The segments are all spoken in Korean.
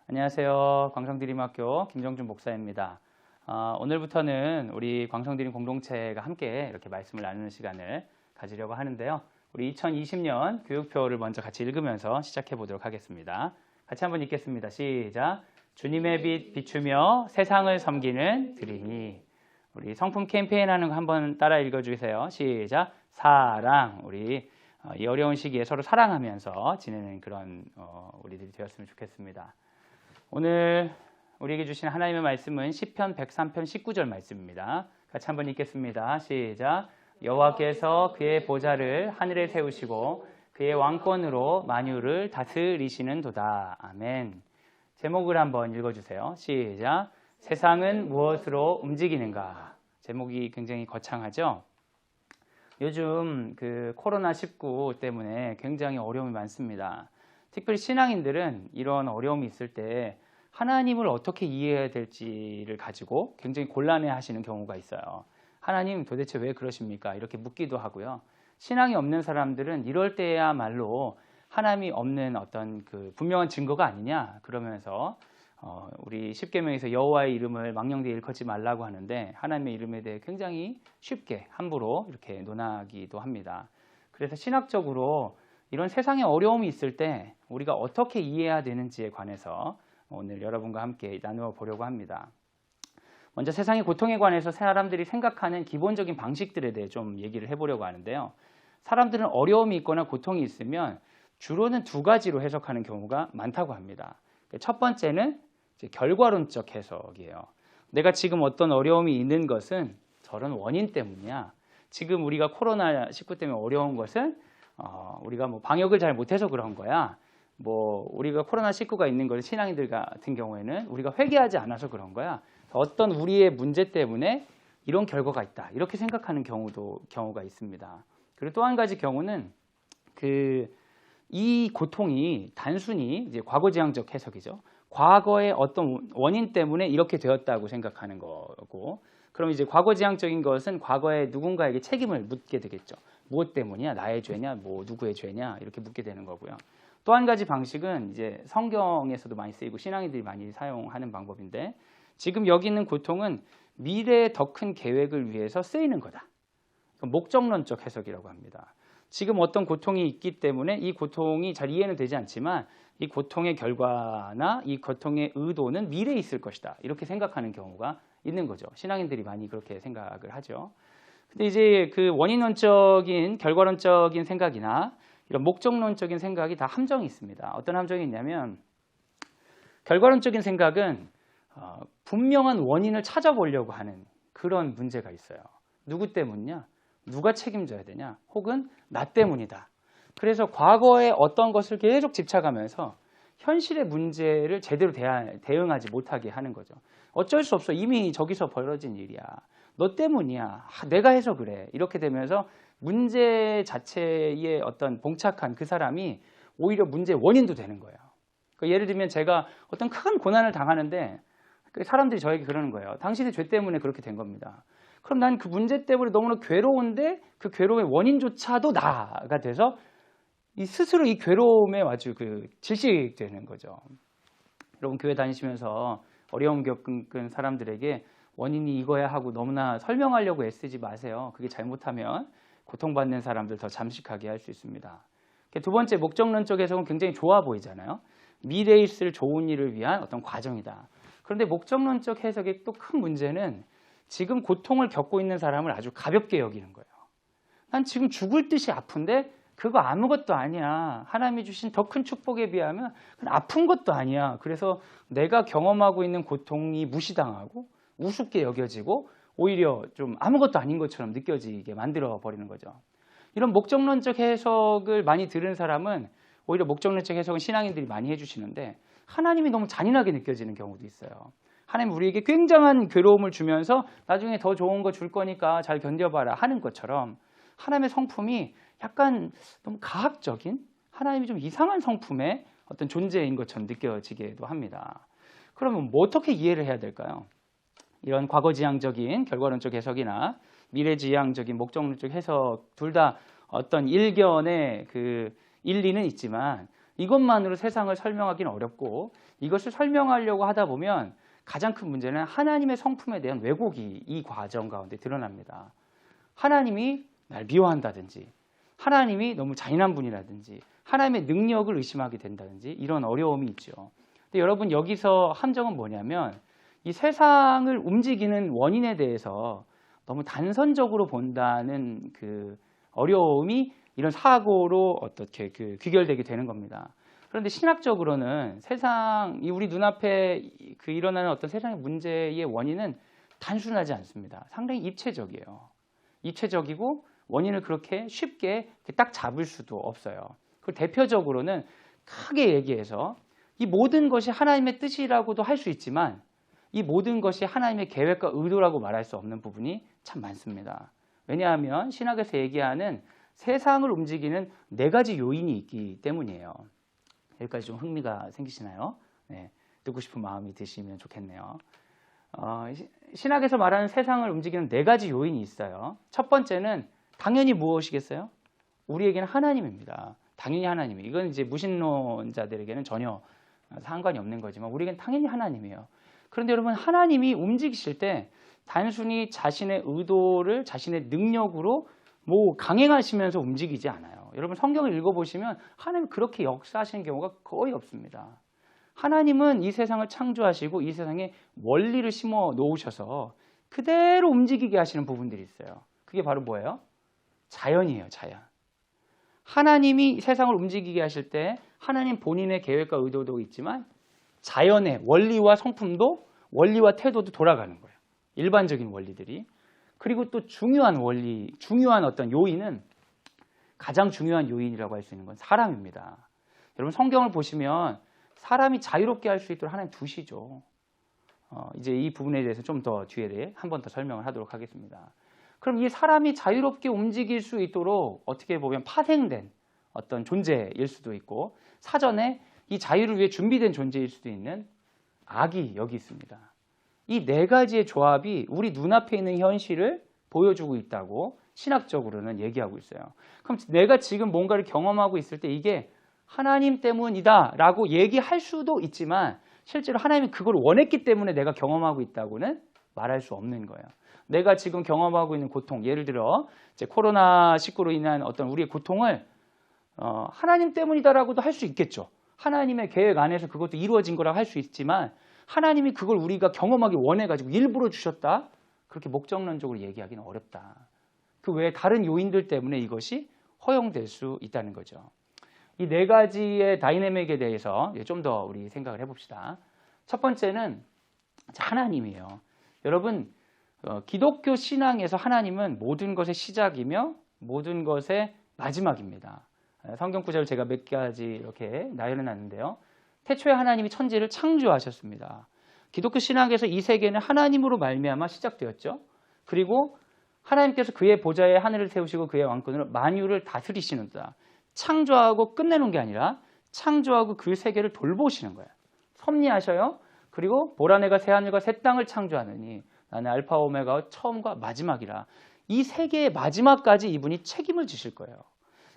안녕하세요. 광성드림학교 김정준 목사입니다. 오늘부터는 우리 광성드림 공동체가 함께 이렇게 말씀을 나누는 시간을 가지려고 하는데요. 우리 2020년 교육표를 먼저 같이 읽으면서 시작해 보도록 하겠습니다. 같이 한번 읽겠습니다. 시작. 주님의 빛 비추며 세상을 섬기는 드림이. 우리 성품 캠페인 하는 거 한번 따라 읽어주세요. 시작. 사랑. 우리 이 어려운 시기에 서로 사랑하면서 지내는 그런 우리들이 되었으면 좋겠습니다. 오늘 우리에게 주신 하나님의 말씀은 시편 103편 19절 말씀입니다. 같이 한번 읽겠습니다. 시작. 여호와께서 그의 보좌를 하늘에 세우시고 그의 왕권으로 만유를 다스리시는도다. 아멘. 제목을 한번 읽어주세요. 시작. 세상은 무엇으로 움직이는가? 제목이 굉장히 거창하죠? 요즘 그 코로나19 때문에 굉장히 어려움이 많습니다. 특별히 신앙인들은 이런 어려움이 있을 때 하나님을 어떻게 이해해야 될지를 가지고 굉장히 곤란해 하시는 경우가 있어요. 하나님 도대체 왜 그러십니까? 이렇게 묻기도 하고요. 신앙이 없는 사람들은 이럴 때야말로 하나님이 없는 어떤 그 분명한 증거가 아니냐 그러면서 우리 십계명에서 여호와의 이름을 망령되이 일컫지 말라고 하는데 하나님의 이름에 대해 굉장히 쉽게 함부로 이렇게 논하기도 합니다. 그래서 신학적으로 이런 세상에 어려움이 있을 때 우리가 어떻게 이해해야 되는지에 관해서 오늘 여러분과 함께 나누어 보려고 합니다. 먼저 세상의 고통에 관해서 사람들이 생각하는 기본적인 방식들에 대해 좀 얘기를 해보려고 하는데요. 사람들은 어려움이 있거나 고통이 있으면 주로는 두 가지로 해석하는 경우가 많다고 합니다. 첫 번째는 이제 결과론적 해석이에요. 내가 지금 어떤 어려움이 있는 것은 저런 원인 때문이야. 지금 우리가 코로나19 때문에 어려운 것은 우리가 뭐 방역을 잘 못해서 그런 거야. 뭐 우리가 코로나19가 있는 것은 신앙인들 같은 경우에는 우리가 회개하지 않아서 그런 거야. 어떤 우리의 문제 때문에 이런 결과가 있다. 이렇게 생각하는 경우가 있습니다. 그리고 또 한 가지 경우는 이 고통이 단순히 이제 과거지향적 해석이죠. 과거의 어떤 원인 때문에 이렇게 되었다고 생각하는 거고, 그럼 이제 과거지향적인 것은 과거에 누군가에게 책임을 묻게 되겠죠. 무엇 때문이야? 나의 죄냐? 뭐 누구의 죄냐? 이렇게 묻게 되는 거고요. 또 한 가지 방식은 이제 성경에서도 많이 쓰이고 신앙인들이 많이 사용하는 방법인데, 지금 여기 있는 고통은 미래의 더 큰 계획을 위해서 쓰이는 거다. 목적론적 해석이라고 합니다. 지금 어떤 고통이 있기 때문에 이 고통이 잘 이해는 되지 않지만 이 고통의 결과나 이 고통의 의도는 미래에 있을 것이다. 이렇게 생각하는 경우가 있는 거죠. 신앙인들이 많이 그렇게 생각을 하죠. 근데 이제 그 원인론적인 결과론적인 생각이나 이런 목적론적인 생각이 다 함정이 있습니다. 어떤 함정이 있냐면 결과론적인 생각은 분명한 원인을 찾아보려고 하는 그런 문제가 있어요. 누구 때문이냐? 누가 책임져야 되냐? 혹은 나 때문이다. 그래서 과거에 어떤 것을 계속 집착하면서 현실의 문제를 제대로 대응하지 못하게 하는 거죠. 어쩔 수 없어. 이미 저기서 벌어진 일이야. 너 때문이야. 내가 해서 그래. 이렇게 되면서 문제 자체에 어떤 봉착한 그 사람이 오히려 문제의 원인도 되는 거예요. 그러니까 예를 들면 제가 어떤 큰 고난을 당하는데 사람들이 저에게 그러는 거예요. 당신의 죄 때문에 그렇게 된 겁니다. 그럼 난 그 문제 때문에 너무나 괴로운데 그 괴로움의 원인조차도 나가 돼서 스스로 이 괴로움에 아주 질식되는 거죠. 여러분 교회 다니시면서 어려움 겪은 사람들에게 원인이 이거야 하고 너무나 설명하려고 애쓰지 마세요. 그게 잘못하면 고통받는 사람들 더 잠식하게 할 수 있습니다. 두 번째 목적론적 해석은 굉장히 좋아 보이잖아요. 미래에 있을 좋은 일을 위한 어떤 과정이다. 그런데 목적론적 해석의 또 큰 문제는 지금 고통을 겪고 있는 사람을 아주 가볍게 여기는 거예요. 난 지금 죽을 듯이 아픈데 그거 아무것도 아니야. 하나님이 주신 더 큰 축복에 비하면 그건 아픈 것도 아니야. 그래서 내가 경험하고 있는 고통이 무시당하고 우습게 여겨지고 오히려 좀 아무것도 아닌 것처럼 느껴지게 만들어 버리는 거죠. 이런 목적론적 해석을 많이 들은 사람은 오히려 목적론적 해석은 신앙인들이 많이 해주시는데 하나님이 너무 잔인하게 느껴지는 경우도 있어요. 하나님 우리에게 굉장한 괴로움을 주면서 나중에 더 좋은 거 줄 거니까 잘 견뎌봐라 하는 것처럼 하나님의 성품이 약간 너무 가학적인 하나님이 좀 이상한 성품의 어떤 존재인 것처럼 느껴지기도 합니다. 그러면 뭐 어떻게 이해를 해야 될까요? 이런 과거지향적인 결과론적 해석이나 미래지향적인 목적론적 해석 둘 다 어떤 일견의 그 일리는 있지만 이것만으로 세상을 설명하기는 어렵고 이것을 설명하려고 하다 보면 가장 큰 문제는 하나님의 성품에 대한 왜곡이 이 과정 가운데 드러납니다. 하나님이 날 미워한다든지 하나님이 너무 잔인한 분이라든지 하나님의 능력을 의심하게 된다든지 이런 어려움이 있죠. 근데 여러분 여기서 함정은 뭐냐면 이 세상을 움직이는 원인에 대해서 너무 단선적으로 본다는 그 어려움이 이런 사고로 어떻게 귀결되게 되는 겁니다. 그런데 신학적으로는 세상이 우리 눈앞에 일어나는 어떤 세상의 문제의 원인은 단순하지 않습니다. 상당히 입체적이에요. 입체적이고 원인을 그렇게 쉽게 딱 잡을 수도 없어요. 그 대표적으로는 크게 얘기해서 이 모든 것이 하나님의 뜻이라고도 할 수 있지만 이 모든 것이 하나님의 계획과 의도라고 말할 수 없는 부분이 참 많습니다. 왜냐하면 신학에서 얘기하는 세상을 움직이는 4가지 요인이 있기 때문이에요. 여기까지 좀 흥미가 생기시나요? 네, 듣고 싶은 마음이 드시면 좋겠네요. 신학에서 말하는 세상을 움직이는 4가지 요인이 있어요. 첫 번째는 당연히 무엇이겠어요? 우리에게는 하나님입니다. 당연히 하나님이. 이건 이제 무신론자들에게는 전혀 상관이 없는 거지만 우리에게는 당연히 하나님이에요. 그런데 여러분 하나님이 움직이실 때 단순히 자신의 의도를 자신의 능력으로 강행하시면서 움직이지 않아요. 여러분 성경을 읽어보시면 하나님이 그렇게 역사하시는 경우가 거의 없습니다. 하나님은 이 세상을 창조하시고 이 세상에 원리를 심어 놓으셔서 그대로 움직이게 하시는 부분들이 있어요. 그게 바로 뭐예요? 자연이에요. 자연. 하나님이 세상을 움직이게 하실 때 하나님 본인의 계획과 의도도 있지만 자연의 원리와 성품도 원리와 태도도 돌아가는 거예요. 일반적인 원리들이. 그리고 또 중요한 원리, 중요한 어떤 요인은 가장 중요한 요인이라고 할 수 있는 건 사람입니다. 여러분 성경을 보시면 사람이 자유롭게 할 수 있도록 하나님 두시죠. 이제 이 부분에 대해서 좀 더 뒤에 한 번 더 설명을 하도록 하겠습니다. 그럼 이 사람이 자유롭게 움직일 수 있도록 어떻게 보면 파생된 어떤 존재일 수도 있고 사전에 이 자유를 위해 준비된 존재일 수도 있는 악이 여기 있습니다. 이 4가지의 조합이 우리 눈앞에 있는 현실을 보여주고 있다고 신학적으로는 얘기하고 있어요. 그럼 내가 지금 뭔가를 경험하고 있을 때 이게 하나님 때문이다 라고 얘기할 수도 있지만 실제로 하나님이 그걸 원했기 때문에 내가 경험하고 있다고는 말할 수 없는 거예요. 내가 지금 경험하고 있는 고통, 예를 들어 이제 코로나19로 인한 어떤 우리의 고통을 하나님 때문이다라고도 할 수 있겠죠. 하나님의 계획 안에서 그것도 이루어진 거라고 할 수 있지만 하나님이 그걸 우리가 경험하기 원해가지고 일부러 주셨다? 그렇게 목적론적으로 얘기하기는 어렵다. 그 외에 다른 요인들 때문에 이것이 허용될 수 있다는 거죠. 이 4가지의 다이내믹에 대해서 좀 더 우리 생각을 해봅시다. 첫 번째는 하나님이에요. 여러분 기독교 신앙에서 하나님은 모든 것의 시작이며 모든 것의 마지막입니다. 성경 구절을 제가 몇 가지 이렇게 나열해놨는데요. 태초에 하나님이 천지를 창조하셨습니다. 기독교 신학에서 이 세계는 하나님으로 말미암아 시작되었죠. 그리고 하나님께서 그의 보좌에 하늘을 세우시고 그의 왕권으로 만유를 다스리시는다. 창조하고 끝내는 게 아니라 창조하고 그 세계를 돌보시는 거예요. 섭리하셔요. 그리고 보라내가 새하늘과 새 땅을 창조하느니 나는 알파 오메가 처음과 마지막이라. 이 세계의 마지막까지 이분이 책임을 지실 거예요.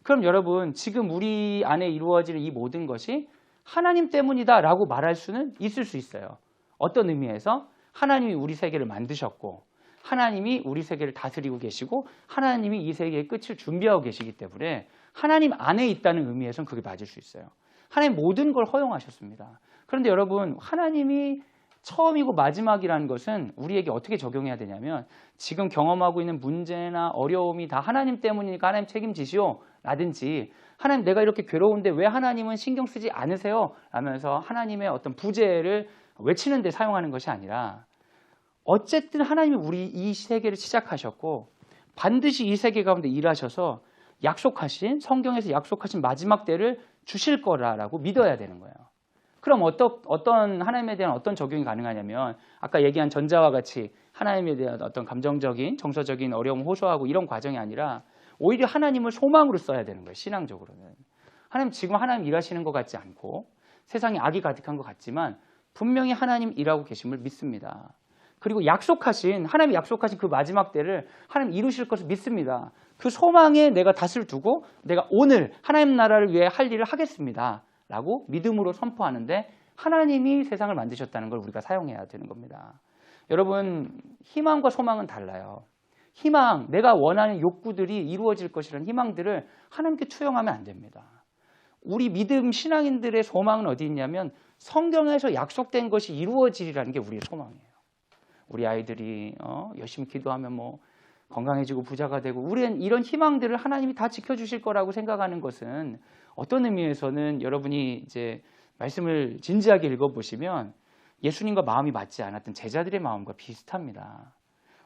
그럼 여러분 지금 우리 안에 이루어지는 이 모든 것이 하나님 때문이다 라고 말할 수는 있을 수 있어요. 어떤 의미에서 하나님이 우리 세계를 만드셨고 하나님이 우리 세계를 다스리고 계시고 하나님이 이 세계의 끝을 준비하고 계시기 때문에 하나님 안에 있다는 의미에서는 그게 맞을 수 있어요. 하나님 모든 걸 허용하셨습니다. 그런데 여러분 하나님이 처음이고 마지막이라는 것은 우리에게 어떻게 적용해야 되냐면 지금 경험하고 있는 문제나 어려움이 다 하나님 때문이니까 하나님 책임지시오 라든지 하나님 내가 이렇게 괴로운데 왜 하나님은 신경 쓰지 않으세요? 라면서 하나님의 어떤 부재를 외치는 데 사용하는 것이 아니라 어쨌든 하나님이 우리 이 세계를 시작하셨고 반드시 이 세계 가운데 일하셔서 약속하신 성경에서 약속하신 마지막 때를 주실 거라고 믿어야 되는 거예요. 그럼 어떤 하나님에 대한 어떤 적용이 가능하냐면 아까 얘기한 전자와 같이 하나님에 대한 어떤 감정적인 정서적인 어려움을 호소하고 이런 과정이 아니라 오히려 하나님을 소망으로 써야 되는 거예요. 신앙적으로는. 하나님 지금 하나님 일하시는 것 같지 않고 세상에 악이 가득한 것 같지만 분명히 하나님 일하고 계심을 믿습니다. 그리고 하나님이 약속하신 그 마지막 때를 하나님 이루실 것을 믿습니다. 그 소망에 내가 닷을 두고 내가 오늘 하나님 나라를 위해 할 일을 하겠습니다. 라고 믿음으로 선포하는데 하나님이 세상을 만드셨다는 걸 우리가 사용해야 되는 겁니다. 여러분, 희망과 소망은 달라요. 희망, 내가 원하는 욕구들이 이루어질 것이라는 희망들을 하나님께 투영하면 안 됩니다. 우리 믿음 신앙인들의 소망은 어디 있냐면 성경에서 약속된 것이 이루어지리라는 게 우리의 소망이에요. 우리 아이들이 열심히 기도하면 뭐 건강해지고 부자가 되고, 우리는 이런 희망들을 하나님이 다 지켜주실 거라고 생각하는 것은 어떤 의미에서는 여러분이 이제 말씀을 진지하게 읽어보시면 예수님과 마음이 맞지 않았던 제자들의 마음과 비슷합니다.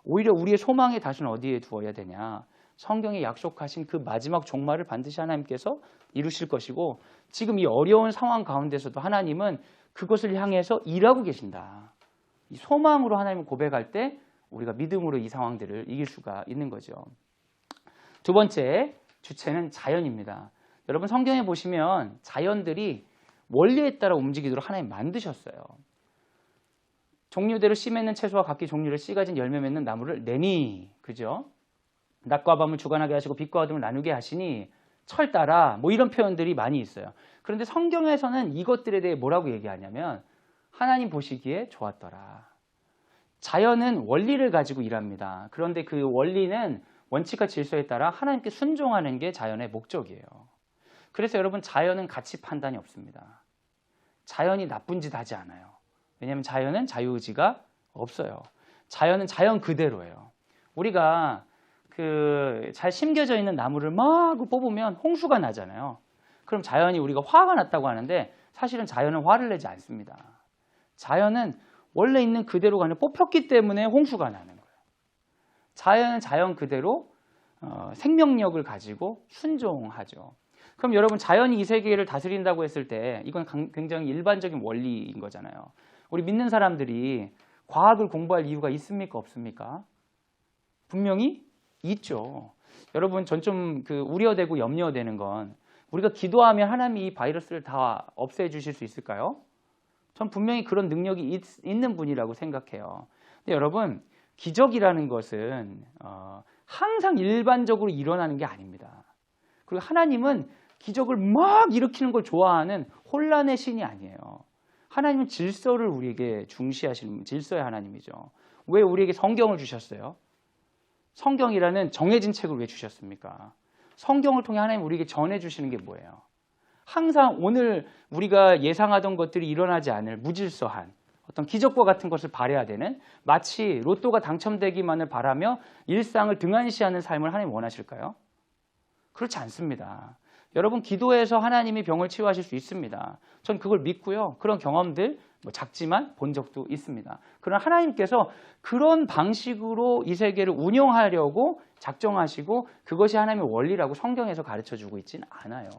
오히려 우리의 소망의 다시는 어디에 두어야 되냐? 성경에 약속하신 그 마지막 종말을 반드시 하나님께서 이루실 것이고, 지금 이 어려운 상황 가운데서도 하나님은 그것을 향해서 일하고 계신다. 이 소망으로 하나님을 고백할 때 우리가 믿음으로 이 상황들을 이길 수가 있는 거죠. 두 번째 주체는 자연입니다. 여러분, 성경에 보시면 자연들이 원리에 따라 움직이도록 하나님 만드셨어요. 종류대로 씨 맺는 채소와 각기 종류를 씨 가진 열매 맺는 나무를 내니, 그죠? 낮과 밤을 주관하게 하시고 빛과 어둠을 나누게 하시니 철 따라, 뭐 이런 표현들이 많이 있어요. 그런데 성경에서는 이것들에 대해 뭐라고 얘기하냐면 하나님 보시기에 좋았더라. 자연은 원리를 가지고 일합니다. 그런데 그 원리는 원칙과 질서에 따라 하나님께 순종하는 게 자연의 목적이에요. 그래서 여러분, 자연은 가치 판단이 없습니다. 자연이 나쁜 짓 하지 않아요. 왜냐하면 자연은 자유의지가 없어요. 자연은 자연 그대로예요. 우리가 잘 심겨져 있는 나무를 막 뽑으면 홍수가 나잖아요. 그럼 자연이 우리가 화가 났다고 하는데 사실은 자연은 화를 내지 않습니다. 자연은 원래 있는 그대로 가는, 뽑혔기 때문에 홍수가 나는 거예요. 자연은 자연 그대로 생명력을 가지고 순종하죠. 그럼 여러분, 자연이 이 세계를 다스린다고 했을 때 이건 굉장히 일반적인 원리인 거잖아요. 우리 믿는 사람들이 과학을 공부할 이유가 있습니까? 없습니까? 분명히 있죠. 여러분, 전 좀 우려되고 염려되는 건 우리가 기도하면 하나님이 이 바이러스를 다 없애주실 수 있을까요? 전 분명히 그런 능력이 있는 분이라고 생각해요. 근데 여러분, 기적이라는 것은 항상 일반적으로 일어나는 게 아닙니다. 그리고 하나님은 기적을 막 일으키는 걸 좋아하는 혼란의 신이 아니에요. 하나님은 질서를 우리에게 중시하시는 질서의 하나님이죠. 왜 우리에게 성경을 주셨어요? 성경이라는 정해진 책을 왜 주셨습니까? 성경을 통해 하나님 우리에게 전해주시는 게 뭐예요? 항상 오늘 우리가 예상하던 것들이 일어나지 않을 무질서한 어떤 기적과 같은 것을 바라야 되는, 마치 로또가 당첨되기만을 바라며 일상을 등한시하는 삶을 하나님 원하실까요? 그렇지 않습니다. 여러분, 기도해서 하나님이 병을 치유하실 수 있습니다. 전 그걸 믿고요. 그런 경험들 작지만 본 적도 있습니다. 그러나 하나님께서 그런 방식으로 이 세계를 운영하려고 작정하시고 그것이 하나님의 원리라고 성경에서 가르쳐주고 있지는 않아요.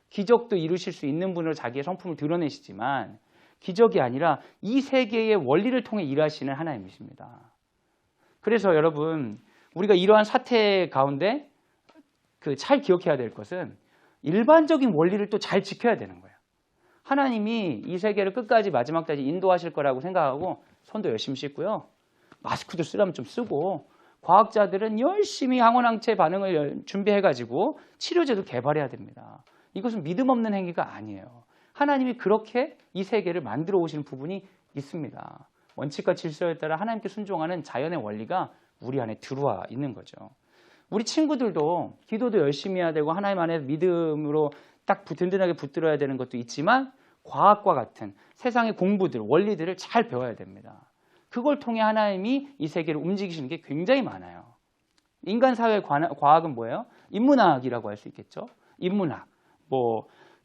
기적도 이루실 수 있는 분으로 자기의 성품을 드러내시지만 기적이 아니라 이 세계의 원리를 통해 일하시는 하나님이십니다. 그래서 여러분, 우리가 이러한 사태 가운데 잘 기억해야 될 것은 일반적인 원리를 또 잘 지켜야 되는 거예요. 하나님이 이 세계를 끝까지 마지막까지 인도하실 거라고 생각하고 손도 열심히 씻고요. 마스크도 쓰려면 좀 쓰고, 과학자들은 열심히 항원항체 반응을 준비해가지고 치료제도 개발해야 됩니다. 이것은 믿음 없는 행위가 아니에요. 하나님이 그렇게 이 세계를 만들어 오시는 부분이 있습니다. 원칙과 질서에 따라 하나님께 순종하는 자연의 원리가 우리 안에 들어와 있는 거죠. 우리 친구들도 기도도 열심히 해야 되고 하나님 안에 믿음으로 딱 든든하게 붙들어야 되는 것도 있지만 과학과 같은 세상의 공부들, 원리들을 잘 배워야 됩니다. 그걸 통해 하나님이 이 세계를 움직이시는 게 굉장히 많아요. 인간 사회의 과학은 뭐예요? 인문학이라고 할 수 있겠죠. 인문학,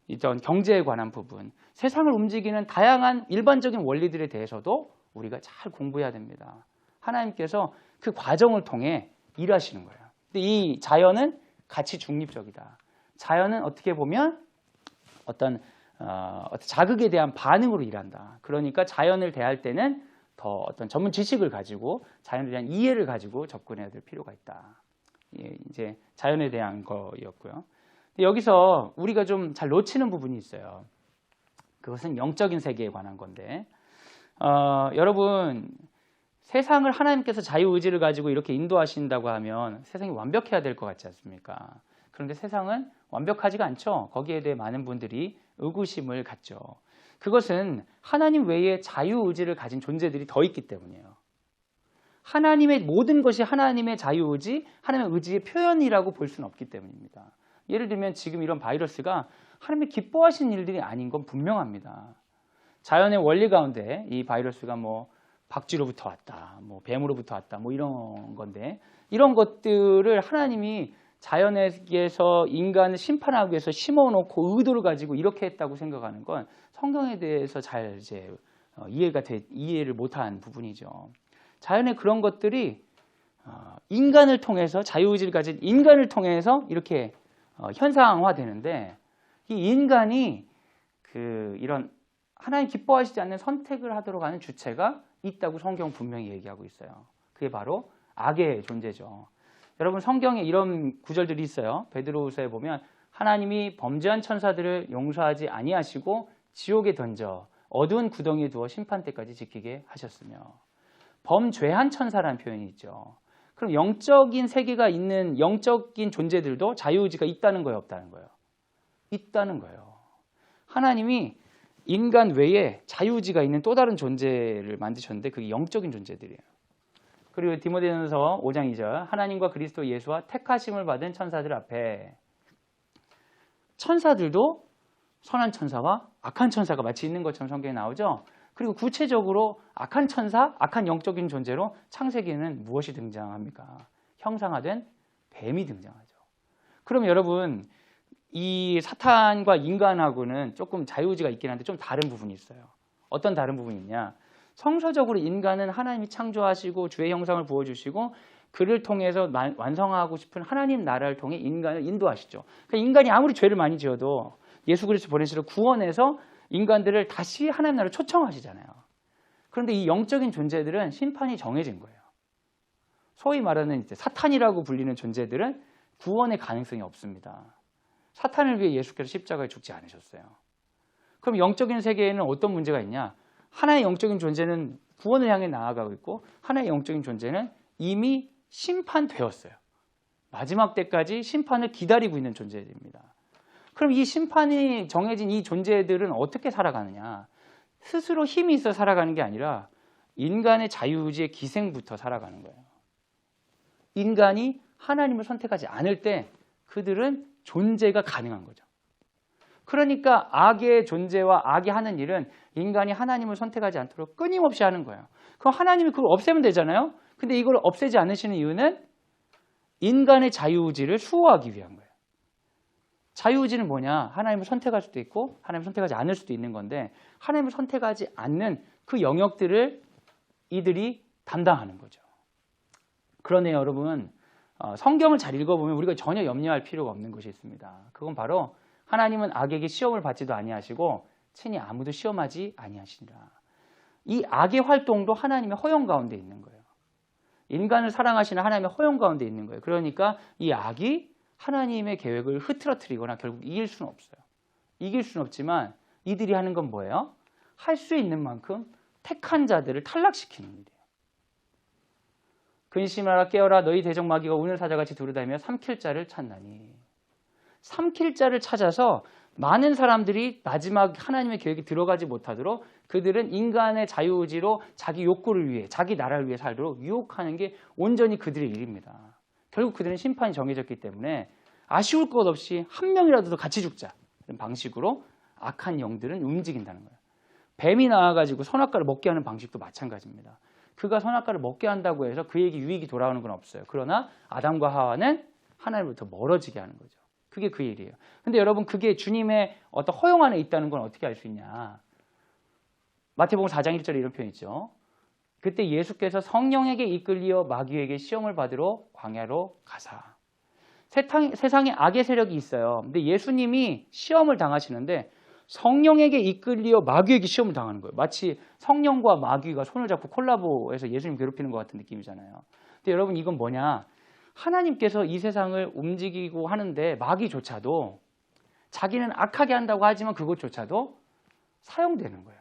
이전 경제에 관한 부분, 세상을 움직이는 다양한 일반적인 원리들에 대해서도 우리가 잘 공부해야 됩니다. 하나님께서 그 과정을 통해 일하시는 거예요. 근데 이 자연은 가치 중립적이다. 자연은 어떻게 보면 어떤 자극에 대한 반응으로 일한다. 그러니까 자연을 대할 때는 더 어떤 전문 지식을 가지고 자연에 대한 이해를 가지고 접근해야 될 필요가 있다. 예, 이제 자연에 대한 거였고요. 여기서 우리가 좀 잘 놓치는 부분이 있어요. 그것은 영적인 세계에 관한 건데, 여러분, 세상을 하나님께서 자유의지를 가지고 이렇게 인도하신다고 하면 세상이 완벽해야 될 것 같지 않습니까? 그런데 세상은 완벽하지가 않죠. 거기에 대해 많은 분들이 의구심을 갖죠. 그것은 하나님 외에 자유의지를 가진 존재들이 더 있기 때문이에요. 하나님의 모든 것이 하나님의 자유의지, 하나님의 의지의 표현이라고 볼 수는 없기 때문입니다. 예를 들면 지금 이런 바이러스가 하나님이 기뻐하시는 일들이 아닌 건 분명합니다. 자연의 원리 가운데 이 바이러스가 뭐 박쥐로부터 왔다, 뭐 뱀으로부터 왔다, 뭐 이런 건데 이런 것들을 하나님이 자연에서 인간을 심판하기 위해서 심어놓고 의도를 가지고 이렇게 했다고 생각하는 건 성경에 대해서 잘 이제 이해를 못한 부분이죠. 자연의 그런 것들이 인간을 통해서 자유의지를 가진 인간을 통해서 이렇게 현상화되는데 이 인간이 이런 하나님 기뻐하시지 않는 선택을 하도록 하는 주체가 있다고 성경 분명히 얘기하고 있어요. 그게 바로 악의 존재죠. 여러분 성경에 이런 구절들이 있어요. 베드로후서에 보면 하나님이 범죄한 천사들을 용서하지 아니하시고 지옥에 던져 어두운 구덩이에 두어 심판 때까지 지키게 하셨으며 범죄한 천사라는 표현이 있죠. 그럼 영적인 세계가 있는 영적인 존재들도 자유의지가 있다는 거예요, 없다는 거예요? 있다는 거예요. 하나님이 인간 외에 자유의지가 있는 또 다른 존재를 만드셨는데 그게 영적인 존재들이에요. 그리고 디모데전서 5장 2절 하나님과 그리스도 예수와 택하심을 받은 천사들 앞에 천사들도 선한 천사와 악한 천사가 마치 있는 것처럼 성경에 나오죠. 그리고 구체적으로 악한 천사, 악한 영적인 존재로 창세기에는 무엇이 등장합니까? 형상화된 뱀이 등장하죠. 그럼 여러분 이 사탄과 인간하고는 조금 자유의지가 있긴 한데 좀 다른 부분이 있어요. 어떤 다른 부분이 있냐? 성서적으로 인간은 하나님이 창조하시고 주의 형상을 부어주시고 그를 통해서 완성하고 싶은 하나님 나라를 통해 인간을 인도하시죠. 그러니까 인간이 아무리 죄를 많이 지어도 예수 그리스도 보내시러 구원해서 인간들을 다시 하나님 나라로 초청하시잖아요. 그런데 이 영적인 존재들은 심판이 정해진 거예요. 소위 말하는 이제 사탄이라고 불리는 존재들은 구원의 가능성이 없습니다. 사탄을 위해 예수께서 십자가에 죽지 않으셨어요. 그럼 영적인 세계에는 어떤 문제가 있냐? 하나의 영적인 존재는 구원을 향해 나아가고 있고 하나의 영적인 존재는 이미 심판되었어요. 마지막 때까지 심판을 기다리고 있는 존재들입니다. 그럼 이 심판이 정해진 이 존재들은 어떻게 살아가느냐? 스스로 힘이 있어 살아가는 게 아니라 인간의 자유의지의 기생부터 살아가는 거예요. 인간이 하나님을 선택하지 않을 때 그들은 존재가 가능한 거죠. 그러니까 악의 존재와 악이 하는 일은 인간이 하나님을 선택하지 않도록 끊임없이 하는 거예요. 그럼 하나님이 그걸 없애면 되잖아요. 근데 이걸 없애지 않으시는 이유는 인간의 자유의지를 수호하기 위한 거예요. 자유의지는 뭐냐? 하나님을 선택할 수도 있고 하나님을 선택하지 않을 수도 있는 건데 하나님을 선택하지 않는 그 영역들을 이들이 담당하는 거죠. 그러네요, 여러분. 성경을 잘 읽어보면 우리가 전혀 염려할 필요가 없는 것이 있습니다. 그건 바로 하나님은 악에게 시험을 받지도 아니하시고 친히 아무도 시험하지 아니하시니라. 이 악의 활동도 하나님의 허용 가운데 있는 거예요. 인간을 사랑하시는 하나님의 허용 가운데 있는 거예요. 그러니까 이 악이 하나님의 계획을 흐트러뜨리거나 결국 이길 수는 없어요. 이길 수는 없지만 이들이 하는 건 뭐예요? 할 수 있는 만큼 택한 자들을 탈락시키는 일이에요. 근심하라 깨어라 너희 대적 마귀가 오늘 사자같이 두루다니며 삼킬 자를 찾나니. 삼킬 자를 찾아서 많은 사람들이 마지막 하나님의 계획에 들어가지 못하도록 그들은 인간의 자유의지로 자기 욕구를 위해 자기 나라를 위해 살도록 유혹하는 게 온전히 그들의 일입니다. 결국 그들은 심판이 정해졌기 때문에 아쉬울 것 없이 한 명이라도 더 같이 죽자 이런 방식으로 악한 영들은 움직인다는 거예요. 뱀이 나와가지고 선악과를 먹게 하는 방식도 마찬가지입니다. 그가 선악과를 먹게 한다고 해서 그에게 유익이 돌아오는 건 없어요. 그러나 아담과 하와는 하나님으로부터 멀어지게 하는 거죠. 그게 그 일이에요. 근데 여러분 그게 주님의 어떤 허용 안에 있다는 건 어떻게 알 수 있냐? 마태복음 4장 1절에 이런 표현이 있죠. 그때 예수께서 성령에게 이끌리어 마귀에게 시험을 받으러 광야로 가사. 세상에 악의 세력이 있어요. 근데 예수님이 시험을 당하시는데 성령에게 이끌리어 마귀에게 시험을 당하는 거예요. 마치 성령과 마귀가 손을 잡고 콜라보해서 예수님 괴롭히는 것 같은 느낌이잖아요. 근데 여러분 이건 뭐냐? 하나님께서 이 세상을 움직이고 하는데 마귀조차도 자기는 악하게 한다고 하지만 그것조차도 사용되는 거예요.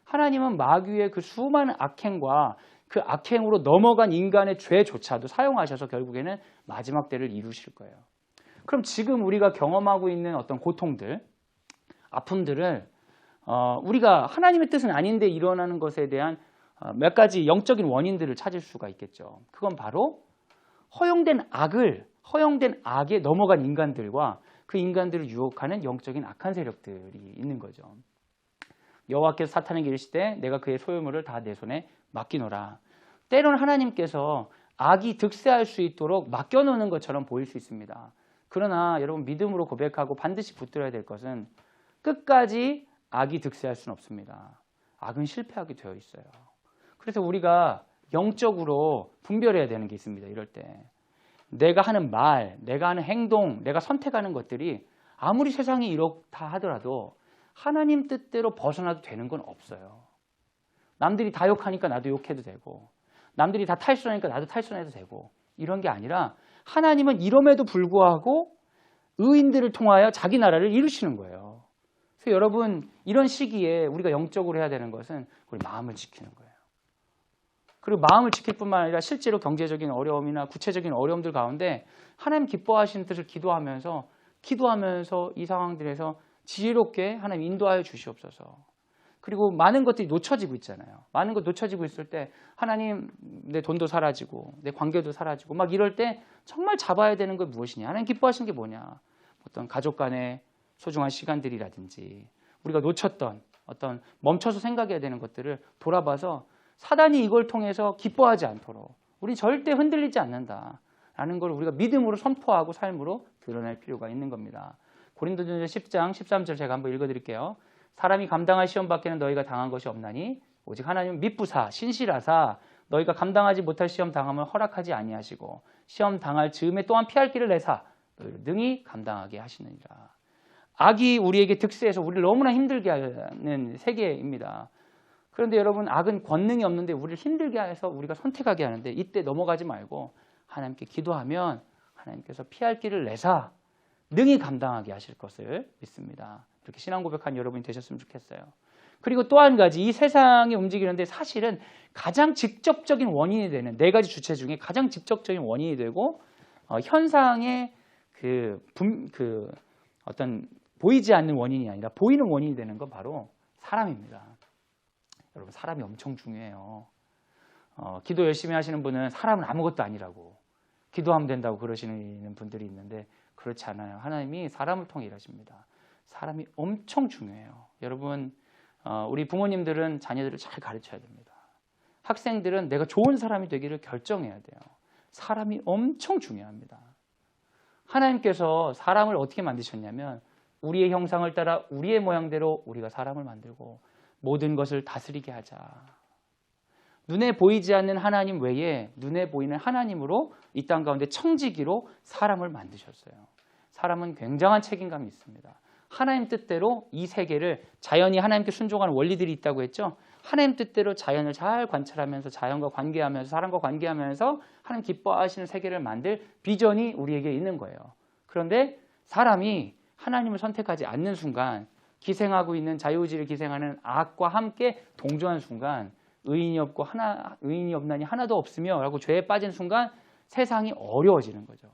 하나님은 마귀의 그 수많은 악행과 그 악행으로 넘어간 인간의 죄조차도 사용하셔서 결국에는 마지막 때를 이루실 거예요. 그럼 지금 우리가 경험하고 있는 어떤 고통들, 아픔들을 우리가 하나님의 뜻은 아닌데 일어나는 것에 대한 몇 가지 영적인 원인들을 찾을 수가 있겠죠. 그건 바로 허용된 악에 넘어간 인간들과 그 인간들을 유혹하는 영적인 악한 세력들이 있는 거죠. 여호와께서 사탄에게 이르시되 내가 그의 소유물을 다 내 손에 맡기노라. 때로는 하나님께서 악이 득세할 수 있도록 맡겨놓는 것처럼 보일 수 있습니다. 그러나 여러분 믿음으로 고백하고 반드시 붙들어야 될 것은 끝까지 악이 득세할 수는 없습니다. 악은 실패하게 되어 있어요. 그래서 우리가 영적으로 분별해야 되는 게 있습니다. 이럴 때 내가 하는 말, 내가 하는 행동, 내가 선택하는 것들이 아무리 세상이 이렇다 하더라도 하나님 뜻대로 벗어나도 되는 건 없어요. 남들이 다 욕하니까 나도 욕해도 되고 남들이 다 탈선하니까 나도 탈선해도 되고 이런 게 아니라 하나님은 이럼에도 불구하고 의인들을 통하여 자기 나라를 이루시는 거예요. 그래서 여러분 이런 시기에 우리가 영적으로 해야 되는 것은 우리 마음을 지키는 거예요. 그리고 마음을 지킬 뿐만 아니라 실제로 경제적인 어려움이나 구체적인 어려움들 가운데 하나님 기뻐하시는 뜻을 기도하면서 이 상황들에서 지혜롭게 하나님 인도하여 주시옵소서. 그리고 많은 것들이 놓쳐지고 있잖아요. 많은 것 놓쳐지고 있을 때 하나님 내 돈도 사라지고 내 관계도 사라지고 막 이럴 때 정말 잡아야 되는 건 무엇이냐. 하나님 기뻐하시는 게 뭐냐. 어떤 가족 간의 소중한 시간들이라든지 우리가 놓쳤던 어떤 멈춰서 생각해야 되는 것들을 돌아봐서 사단이 이걸 통해서 기뻐하지 않도록 우리 절대 흔들리지 않는다라는 걸 우리가 믿음으로 선포하고 삶으로 드러낼 필요가 있는 겁니다. 고린도전서 10장 13절 제가 한번 읽어드릴게요. 사람이 감당할 시험 밖에는 너희가 당한 것이 없나니 오직 하나님은 미쁘사 신실하사 너희가 감당하지 못할 시험 당함을 허락하지 아니하시고 시험 당할 즈음에 또한 피할 길을 내사 너희를 능히 감당하게 하시느니라. 악이 우리에게 득세해서 우리를 너무나 힘들게 하는 세계입니다. 그런데 여러분 악은 권능이 없는데 우리를 힘들게 해서 우리가 선택하게 하는데 이때 넘어가지 말고 하나님께 기도하면 하나님께서 피할 길을 내사 능히 감당하게 하실 것을 믿습니다. 이렇게 신앙 고백한 여러분이 되셨으면 좋겠어요. 그리고 또 한 가지 이 세상이 움직이는데 사실은 가장 직접적인 원인이 되는 네 가지 주체 중에 가장 직접적인 원인이 되고 현상의 어떤 보이지 않는 원인이 아니라 보이는 원인이 되는 건 바로 사람입니다. 여러분 사람이 엄청 중요해요. 기도 열심히 하시는 분은 사람은 아무것도 아니라고 기도하면 된다고 그러시는 분들이 있는데 그렇지 않아요. 하나님이 사람을 통해 일하십니다. 사람이 엄청 중요해요. 여러분 우리 부모님들은 자녀들을 잘 가르쳐야 됩니다. 학생들은 내가 좋은 사람이 되기를 결정해야 돼요. 사람이 엄청 중요합니다. 하나님께서 사람을 어떻게 만드셨냐면 우리의 형상을 따라 우리의 모양대로 우리가 사람을 만들고 모든 것을 다스리게 하자. 눈에 보이지 않는 하나님 외에 눈에 보이는 하나님으로 이 땅 가운데 청지기로 사람을 만드셨어요. 사람은 굉장한 책임감이 있습니다. 하나님 뜻대로 이 세계를 자연이 하나님께 순종하는 원리들이 있다고 했죠. 하나님 뜻대로 자연을 잘 관찰하면서 자연과 관계하면서 사람과 관계하면서 하나님 기뻐하시는 세계를 만들 비전이 우리에게 있는 거예요. 그런데 사람이 하나님을 선택하지 않는 순간 기생하고 있는 자유의지를 기생하는 악과 함께 동조한 순간 의인이 없나니 하나도 없으며 라고 죄에 빠진 순간 세상이 어려워지는 거죠.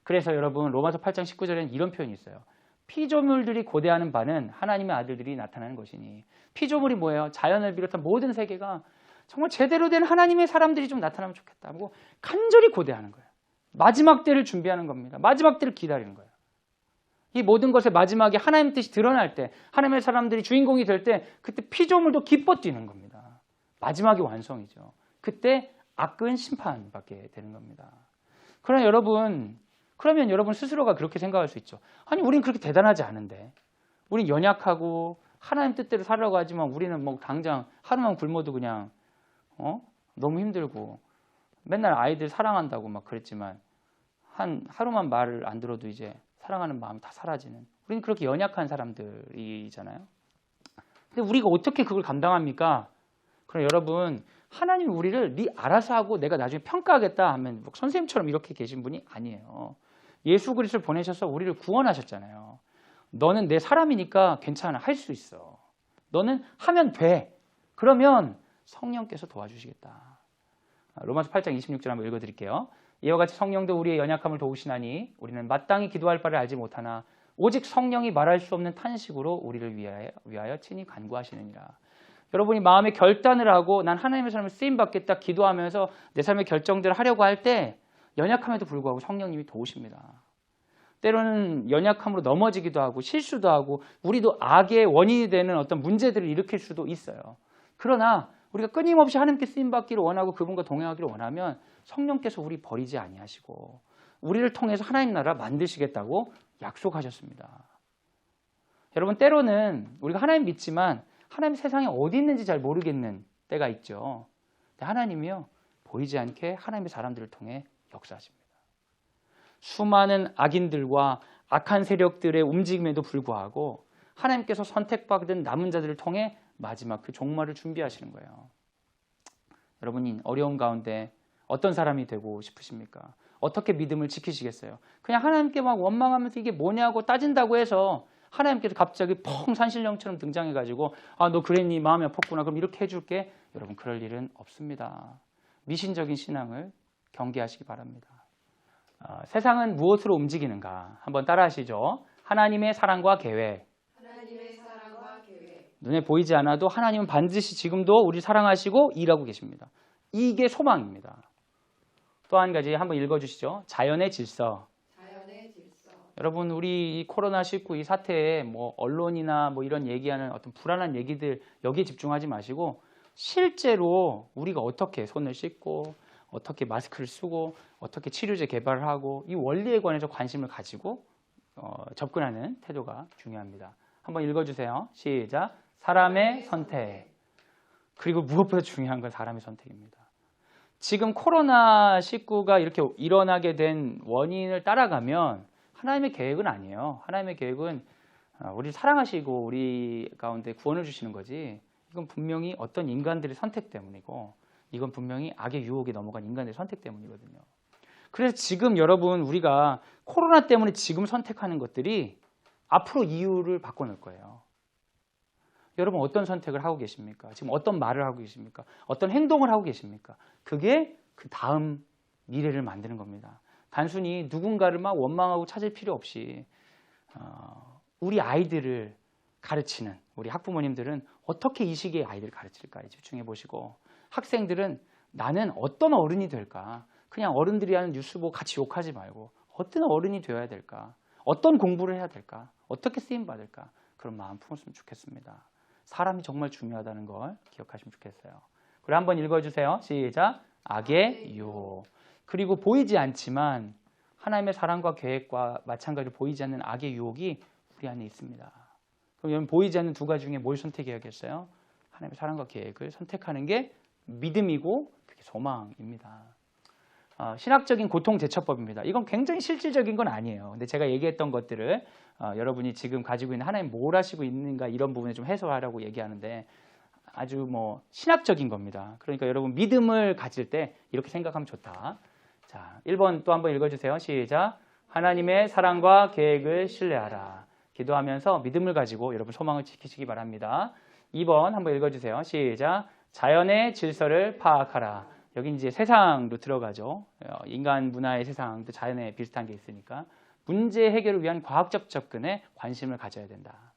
그래서 여러분 로마서 8장 19절에는 이런 표현이 있어요. 피조물들이 고대하는 바는 하나님의 아들들이 나타나는 것이니. 피조물이 뭐예요? 자연을 비롯한 모든 세계가 정말 제대로 된 하나님의 사람들이 좀 나타나면 좋겠다 하고 간절히 고대하는 거예요. 마지막 때를 준비하는 겁니다. 마지막 때를 기다리는 거예요. 이 모든 것의 마지막에 하나님 뜻이 드러날 때 하나님의 사람들이 주인공이 될 때 그때 피조물도 기뻐 뛰는 겁니다. 마지막이 완성이죠. 그때 악은 심판받게 되는 겁니다. 그러면 여러분 스스로가 그렇게 생각할 수 있죠. 아니 우린 그렇게 대단하지 않은데 우린 연약하고 하나님 뜻대로 살려고 하지만 우리는 뭐 당장 하루만 굶어도 그냥 너무 힘들고 맨날 아이들 사랑한다고 막 그랬지만 하루만 말을 안 들어도 이제 사랑하는 마음이 다 사라지는 우리는 그렇게 연약한 사람들이잖아요. 근데 우리가 어떻게 그걸 감당합니까? 그럼 여러분 하나님이 우리를 네 알아서 하고 내가 나중에 평가하겠다 하면 뭐 선생님처럼 이렇게 계신 분이 아니에요. 예수 그리스도를 보내셔서 우리를 구원하셨잖아요. 너는 내 사람이니까 괜찮아. 할 수 있어. 너는 하면 돼. 그러면 성령께서 도와주시겠다. 로마서 8장 26절 한번 읽어드릴게요. 이와 같이 성령도 우리의 연약함을 도우시나니 우리는 마땅히 기도할 바를 알지 못하나 오직 성령이 말할 수 없는 탄식으로 우리를 위하여 친히 간구하시느니라. 여러분이 마음에 결단을 하고 난 하나님의 사람을 쓰임받겠다 기도하면서 내 삶의 결정들을 하려고 할 때 연약함에도 불구하고 성령님이 도우십니다. 때로는 연약함으로 넘어지기도 하고 실수도 하고 우리도 악의 원인이 되는 어떤 문제들을 일으킬 수도 있어요. 그러나 우리가 끊임없이 하나님께 쓰임받기를 원하고 그분과 동행하기를 원하면 성령께서 우리 버리지 아니하시고 우리를 통해서 하나님 나라 만드시겠다고 약속하셨습니다. 여러분 때로는 우리가 하나님 믿지만 하나님 세상에 어디 있는지 잘 모르겠는 때가 있죠. 근데 하나님이요 보이지 않게 하나님의 사람들을 통해 역사하십니다. 수많은 악인들과 악한 세력들의 움직임에도 불구하고 하나님께서 선택받은 남은 자들을 통해 마지막 그 종말을 준비하시는 거예요. 여러분이 어려운 가운데 어떤 사람이 되고 싶으십니까? 어떻게 믿음을 지키시겠어요? 그냥 하나님께 막 원망하면서 이게 뭐냐고 따진다고 해서 하나님께서 갑자기 펑 산신령처럼 등장해가지고 아, 너 그랬니? 마음이 아팠구나. 그럼 이렇게 해줄게. 여러분 그럴 일은 없습니다. 미신적인 신앙을 경계하시기 바랍니다. 세상은 무엇으로 움직이는가? 한번 따라하시죠. 하나님의 사랑과 계획. 눈에 보이지 않아도 하나님은 반드시 지금도 우리 사랑하시고 일하고 계십니다. 이게 소망입니다. 또 한 가지 한번 읽어주시죠. 자연의 질서. 여러분 우리 이 코로나19 이 사태에 뭐 언론이나 뭐 이런 얘기하는 어떤 불안한 얘기들 여기에 집중하지 마시고 실제로 우리가 어떻게 손을 씻고 어떻게 마스크를 쓰고 어떻게 치료제 개발을 하고 이 원리에 관해서 관심을 가지고 접근하는 태도가 중요합니다. 한번 읽어주세요. 시작. 사람의 선택. 그리고 무엇보다 중요한 건 사람의 선택입니다. 지금 코로나19가 이렇게 일어나게 된 원인을 따라가면 하나님의 계획은 아니에요. 하나님의 계획은 우리를 사랑하시고 우리 가운데 구원을 주시는 거지. 이건 분명히 어떤 인간들의 선택 때문이고 이건 분명히 악의 유혹에 넘어간 인간들의 선택 때문이거든요. 그래서 지금 여러분 우리가 코로나 때문에 지금 선택하는 것들이 앞으로 이유를 바꿔놓을 거예요. 여러분 어떤 선택을 하고 계십니까? 지금 어떤 말을 하고 계십니까? 어떤 행동을 하고 계십니까? 그게 그 다음 미래를 만드는 겁니다. 단순히 누군가를 막 원망하고 찾을 필요 없이 우리 아이들을 가르치는 우리 학부모님들은 어떻게 이 시기에 아이들을 가르칠까에 집중해 보시고 학생들은 나는 어떤 어른이 될까? 그냥 어른들이 하는 뉴스 보고 같이 욕하지 말고 어떤 어른이 되어야 될까? 어떤 공부를 해야 될까? 어떻게 쓰임받을까? 그런 마음 품었으면 좋겠습니다. 사람이 정말 중요하다는 걸 기억하시면 좋겠어요. 그리고 한번 읽어주세요. 시작. 악의 유혹. 그리고 보이지 않지만 하나님의 사랑과 계획과 마찬가지로 보이지 않는 악의 유혹이 우리 안에 있습니다. 그럼 여러분 보이지 않는 두 가지 중에 뭘 선택해야겠어요? 하나님의 사랑과 계획을 선택하는 게 믿음이고 그게 소망입니다. 신학적인 고통 대처법입니다. 이건 굉장히 실질적인 건 아니에요. 근데 제가 얘기했던 것들을 여러분이 지금 가지고 있는 하나님 뭘 하시고 있는가 이런 부분을 좀 해소하라고 얘기하는데 아주 뭐 신학적인 겁니다. 그러니까 여러분 믿음을 가질 때 이렇게 생각하면 좋다. 자, 1번 또 한번 읽어주세요. 시작. 하나님의 사랑과 계획을 신뢰하라. 기도하면서 믿음을 가지고 여러분 소망을 지키시기 바랍니다. 2번 한번 읽어주세요. 시작. 자연의 질서를 파악하라. 여기 이제 세상도 들어가죠. 인간 문화의 세상도 자연에 비슷한 게 있으니까 문제 해결을 위한 과학적 접근에 관심을 가져야 된다.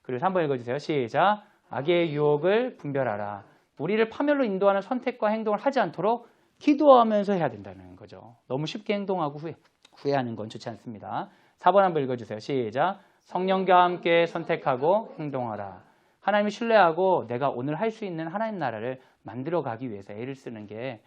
그리고 3번 읽어주세요. 시작. 악의 유혹을 분별하라. 우리를 파멸로 인도하는 선택과 행동을 하지 않도록 기도하면서 해야 된다는 거죠. 너무 쉽게 행동하고 후회하는 건 좋지 않습니다. 4번 한번 읽어주세요. 시작. 성령과 함께 선택하고 행동하라. 하나님을 신뢰하고 내가 오늘 할 수 있는 하나님 나라를 만들어 가기 위해서 애를 쓰는 게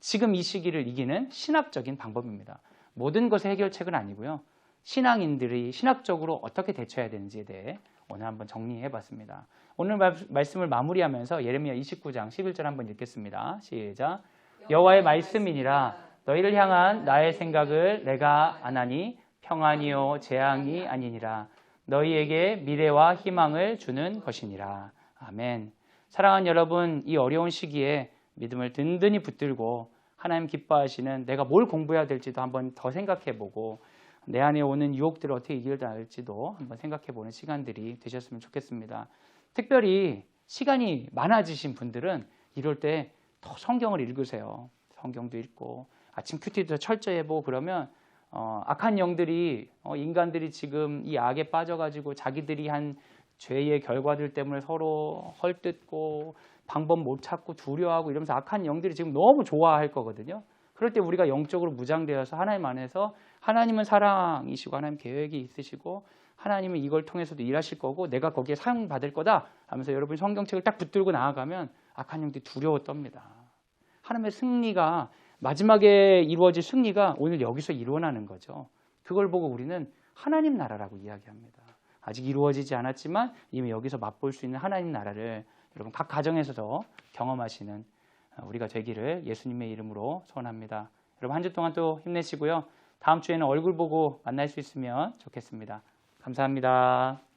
지금 이 시기를 이기는 신학적인 방법입니다. 모든 것의 해결책은 아니고요. 신앙인들이 신학적으로 어떻게 대처해야 되는지에 대해 오늘 한번 정리해 봤습니다. 오늘 말씀을 마무리하면서 예레미야 29장 11절 한번 읽겠습니다. 시작. 여호와의 말씀이니라 너희를 향한 나의 생각을 내가 아나니 평안이요 재앙이 아니니라 너희에게 미래와 희망을 주는 것이니라. 아멘. 사랑하는 여러분, 이 어려운 시기에 믿음을 든든히 붙들고 하나님 기뻐하시는 내가 뭘 공부해야 될지도 한번 더 생각해보고 내 안에 오는 유혹들을 어떻게 이겨야 할지도 한번 생각해보는 시간들이 되셨으면 좋겠습니다. 특별히 시간이 많아지신 분들은 이럴 때 더 성경을 읽으세요. 성경도 읽고 아침 큐티도 철저히 해보고 그러면 악한 영들이 인간들이 지금 이 악에 빠져가지고 자기들이 한 죄의 결과들 때문에 서로 헐뜯고 방법 못 찾고 두려워하고 이러면서 악한 영들이 지금 너무 좋아할 거거든요. 그럴 때 우리가 영적으로 무장되어서 하나님 안에서 하나님은 사랑이시고 하나님 계획이 있으시고 하나님은 이걸 통해서도 일하실 거고 내가 거기에 사용받을 거다 하면서 여러분이 성경책을 딱 붙들고 나아가면 악한 영들이 두려워 떱니다. 하나님의 승리가 마지막에 이루어질 승리가 오늘 여기서 일어나는 거죠. 그걸 보고 우리는 하나님 나라라고 이야기합니다. 아직 이루어지지 않았지만 이미 여기서 맛볼 수 있는 하나님 나라를 여러분 각 가정에서도 경험하시는 우리가 되기를 예수님의 이름으로 소원합니다. 여러분 한 주 동안 또 힘내시고요. 다음 주에는 얼굴 보고 만날 수 있으면 좋겠습니다. 감사합니다.